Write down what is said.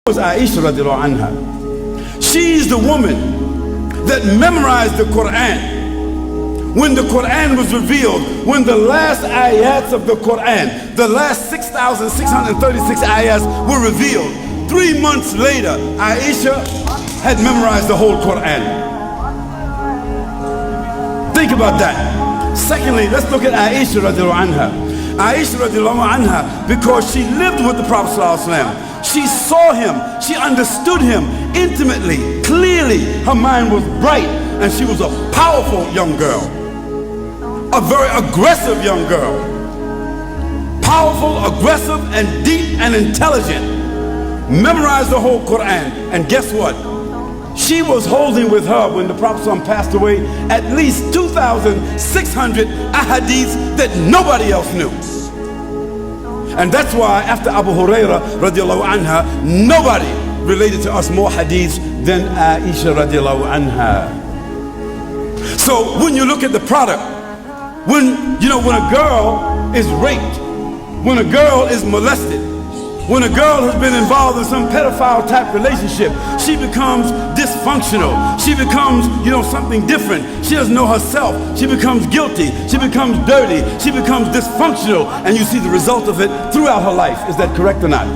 was Aisha radiallahu anha. She's the woman that memorized the Quran. When the Quran was revealed, when the last ayats of the Quran, the last 6,636 ayats were revealed, 3 months later, Aisha had memorized the whole Quran. Think about that. Secondly, let's look at Aisha radiallahu anha. Aisha radiallahu anha, because she lived with the Prophet sallallahu alaihi wasallam. She saw him, she understood him intimately, clearly. Her mind was bright, and she was a powerful young girl, a very aggressive young girl. Powerful, aggressive, and deep and intelligent. Memorized the whole Quran, and guess what? She was holding with her when the Prophet ﷺ passed away at least 2,600 ahadiths that nobody else knew. And that's why after Abu Hurairah radiallahu anha, nobody related to us more hadiths than Aisha radiallahu anha. So when you look at the product, when a girl is raped, when a girl is molested, when a girl has been involved in some pedophile type relationship, she becomes dysfunctional. She becomes, something different. She doesn't know herself. She becomes guilty. She becomes dirty. She becomes dysfunctional. And you see the result of it throughout her life. Is that correct or not?